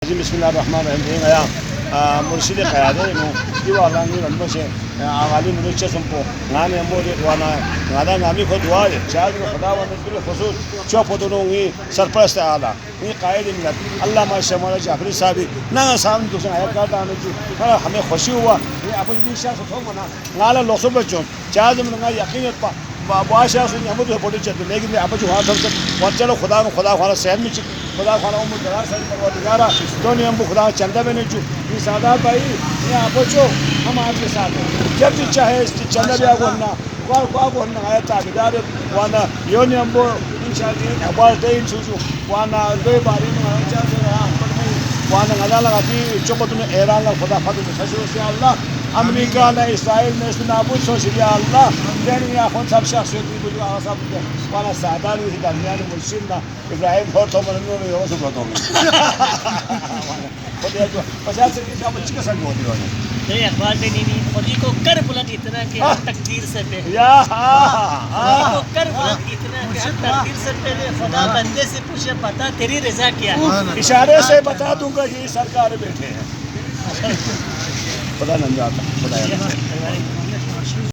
بسم الله الرحمن الرحيم يا مرشد قيادة إنه يوالله نقول المشي عالي من الجسم بو نعم يمودي وانا هذا نامي خدواه شاهد خدا ونزل خصوص شو بدوني سرپرست آلا ني قائد ملت الله ما شمال جعفر صاحب نا سام دوسرا ہے کا دانے کی ہمیں خوشی ہوا یہ ابو جی شاہ تو منا نالا لوسو بچوں شاہد من یقین پا باشا سن ہمدو پوری چت لیکن ابو جو ہاتھ سے چلو خدا خدا صحت میں خدا خدا عمر دراز سے پروردگارا دنیا ہم خدا چندہ میں نہیں یہ سادات بھائی یہ اپچو ہم آپ کے ساتھ ہیں جب بھی چاہے چندہ بھی آگونا آگونا آیا تابدار وانا یونی ہم وہ انشاءاللہ اخبار دین سوچو وانا دوی باری میں آنچار سے رہا وانا غدا لگا دی چوکتوں ایران لگا خدا فتح سشو سے اللہ امریکہ نے اسرائیل نے اس نابود سوچ لیا اللہ دین یا خون سب شخصیتی بجو آغا صاحب وانا سعدان ہوئی درمیان مرشد نا ابراہیم بہت ہو مننو میں ہو سکتا ہوں خدا جو پچاس سے کسی آپ اچھی کا سنگ ہوتی ہونے نہیں اخبار میں نہیں خودی کو کر بلند اتنا کہ تقدیر سے پہلے خودی کو کر بلند اتنا کہ تقدیر سے پہلے خدا بندے سے پوچھے پتا تیری رضا کیا ہے اشارے سے بتا دوں گا یہ سرکار بیٹھے ہیں خدا نمجاتا خدا